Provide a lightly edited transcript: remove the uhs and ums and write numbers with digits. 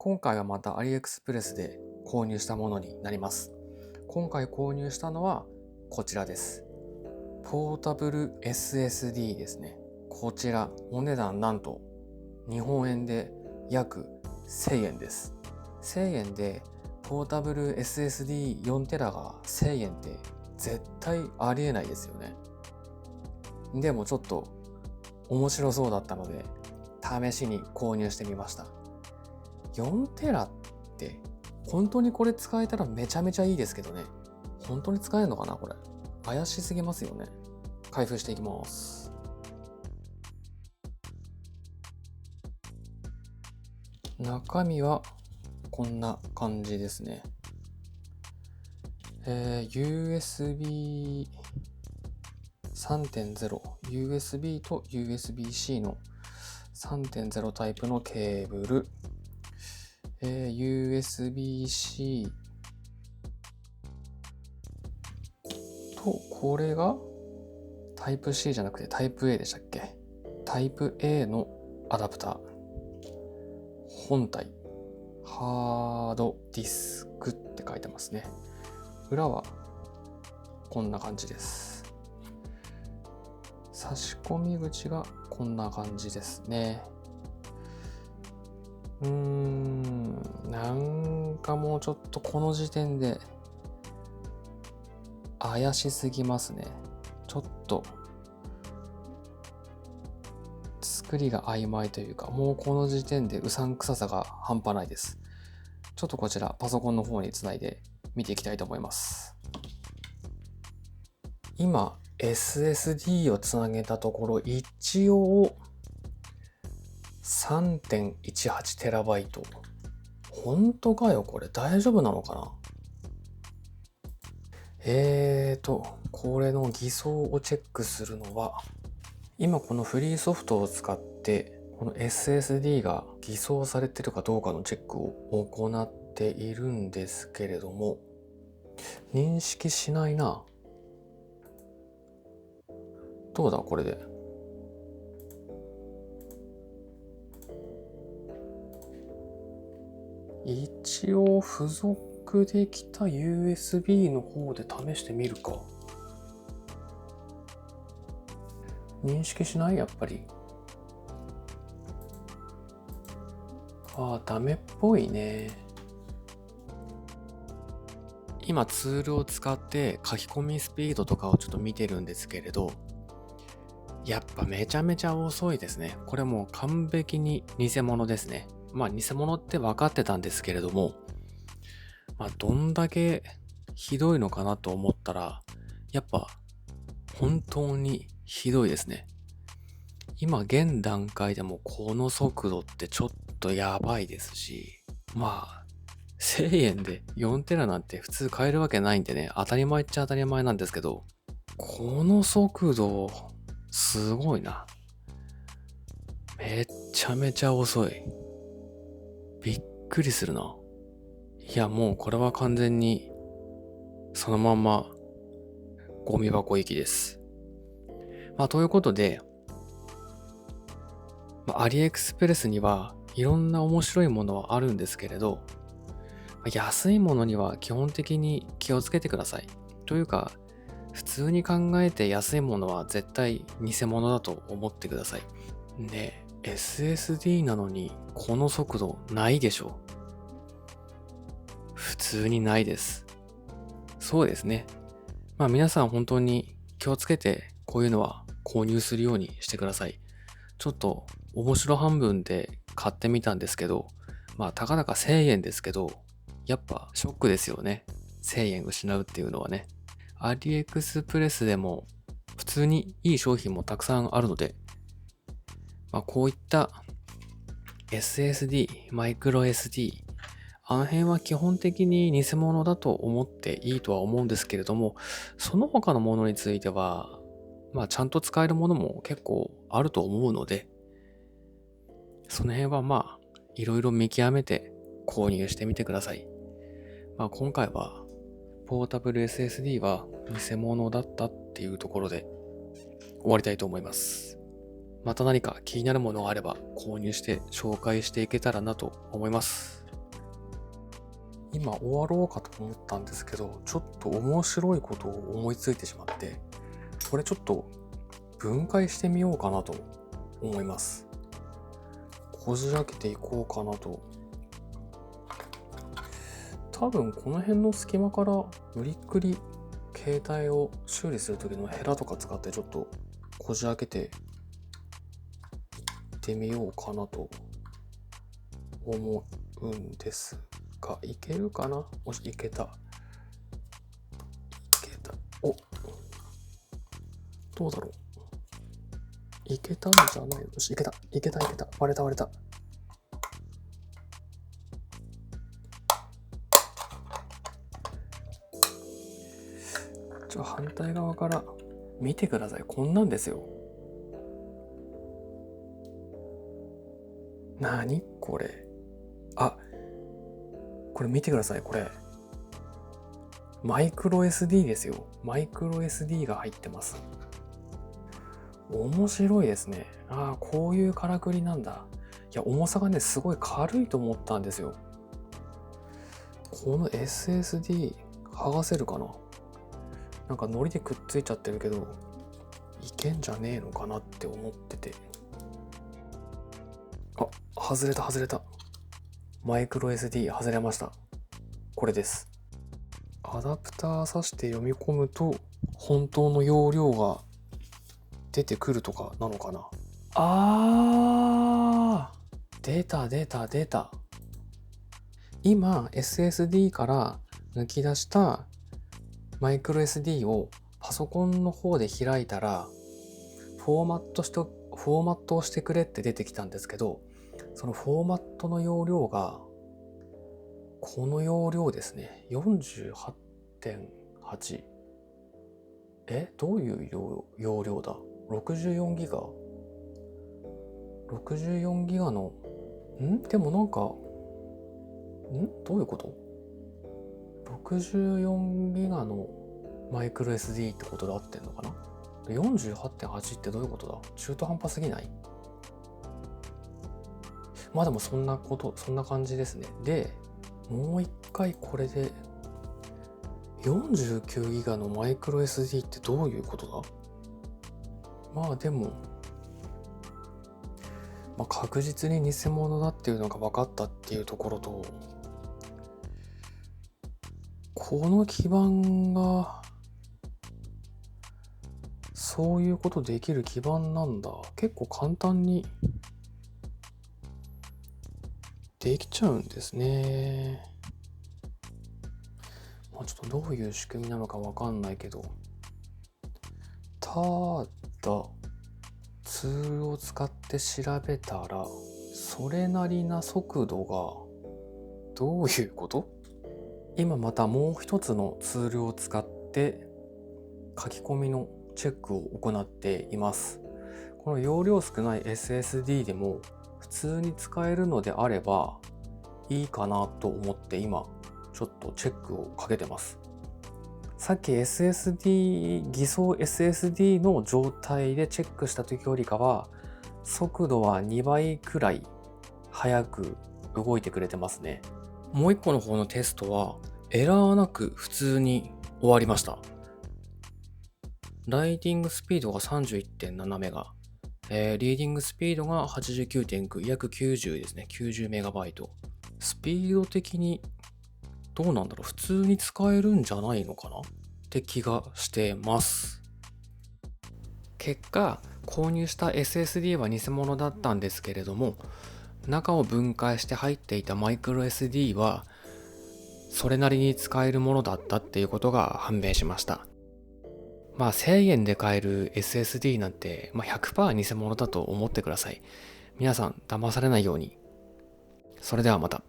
今回はまたアリエクスプレスで購入したものになります。今回購入したのはこちらです。ポータブル SSD ですね。こちらお値段なんと日本円で約1000円です。1000円でポータブル SSD4TB が1000円って絶対ありえないですよね。でもちょっと面白そうだったので試しに購入してみました。4TBって本当にこれ使えたらめちゃめちゃいいですけどね。本当に使えるのかなこれ。怪しすぎますよね。開封していきます。中身はこんな感じですね。USB 3.0 USB と USB-C の 3.0 タイプのケーブル、USB-C と、これがタイプ C じゃなくてタイプ A でしたっけ？タイプ A のアダプター、本体、ハードディスクって書いてますね。裏はこんな感じです。差し込み口がこんな感じですね。なんかもうちょっとこの時点で怪しすぎますね。ちょっと作りが曖昧というか、もうこの時点でうさんくささが半端ないです。ちょっとこちらパソコンの方につないで見ていきたいと思います。今 SSD をつなげたところ、一応 3.18TB。本当かよこれ大丈夫なのかな。これの偽装をチェックするのは、今このフリーソフトを使ってこの SSD が偽装されてるかどうかのチェックを行っているんですけれども、認識しないな。どうだこれで。一応付属できた USB の方で試してみるか。認識しない？やっぱり。ダメっぽいね。今ツールを使って書き込みスピードとかをちょっと見てるんですけれど、やっぱめちゃめちゃ遅いですね。これもう完璧に偽物ですね。偽物って分かってたんですけれども、どんだけひどいのかなと思ったら、やっぱ本当にひどいですね。今現段階でもこの速度ってちょっとやばいですし、1000円で4TBなんて普通買えるわけないんでね、当たり前っちゃ当たり前なんですけど、この速度すごいな。めっちゃめちゃ遅い。びっくりするな。いやもうこれは完全にそのままゴミ箱行きです。ということで、アリエクスプレスにはいろんな面白いものはあるんですけれど、安いものには基本的に気をつけてください。というか、普通に考えて安いものは絶対偽物だと思ってください。で、SSD なのにこの速度ないでしょ。普通にないです。そうですね。皆さん本当に気をつけてこういうのは購入するようにしてください。ちょっと面白半分で買ってみたんですけど、たかだか1000円ですけど、やっぱショックですよね。1000円失うっていうのはね。アリエクスプレスでも普通にいい商品もたくさんあるので、こういった SSD、マイクロ SD、あの辺は基本的に偽物だと思っていいとは思うんですけれども、その他のものについては、ちゃんと使えるものも結構あると思うので、その辺はいろいろ見極めて購入してみてください。今回はポータブル SSD は偽物だったっていうところで終わりたいと思います。また何か気になるものがあれば購入して紹介していけたらなと思います。今終わろうかと思ったんですけど、ちょっと面白いことを思いついてしまって、これちょっと分解してみようかなと思います。こじ開けていこうかなと。多分この辺の隙間から無理っくり携帯を修理する時のヘラとか使ってちょっとこじ開けていってみようかなと思うんですが、いけるかな？もしいけた。お、どうだろう。いけたんじゃないの？よし、いけた。割れた。反対側から見てください。こんなんですよ。なにこれ。あ、これ見てください。これマイクロ SD ですよ。マイクロ SD が入ってます。面白いですね。こういうからくりなんだ。いや、重さがね、すごい軽いと思ったんですよ。この SSD 剥がせるかな？なんか糊でくっついちゃってるけど、いけんじゃねえのかなって思ってて。外れた。マイクロ SD 外れました。これです。アダプター挿して読み込むと、本当の容量が出てくるとかなのかな。出た。今 SSD から抜き出したマイクロ SD をパソコンの方で開いたらフォーマットをしてくれって出てきたんですけど、そのフォーマットの容量がこの容量ですね。 48.8。どういう容量だ？ 64 ギガのでもなんかどういうこと？ 64 ギガのマイクロ SD ってことで合ってんのかな？ 48.8 ってどういうことだ？中途半端すぎない？まあでもそんな感じですね。で、もう一回これで49ギガのマイクロ SD ってどういうことだ？まあでも、確実に偽物だっていうのが分かったっていうところと、この基板がそういうことできる基板なんだ。結構簡単にできちゃうんですね。ちょっとどういう仕組みなのか分かんないけど、ただツールを使って調べたらそれなりな速度がどういうこと？今またもう一つのツールを使って書き込みのチェックを行っています。この容量少ない SSD でも普通に使えるのであればいいかなと思って今ちょっとチェックをかけてます。さっき偽装 SSD の状態でチェックした時よりかは速度は2倍くらい速く動いてくれてますね。もう一個の方のテストはエラーなく普通に終わりました。ライティングスピードが 31.7 メガ、リーディングスピードが 89.9 約90ですね。90メガバイト。スピード的にどうなんだろう、普通に使えるんじゃないのかなって気がしてます。結果購入した SSD は偽物だったんですけれども、中を分解して入っていたマイクロ SD はそれなりに使えるものだったっていうことが判明しました。1000円で買える SSD なんて、100% 偽物だと思ってください。皆さん騙されないように。それではまた。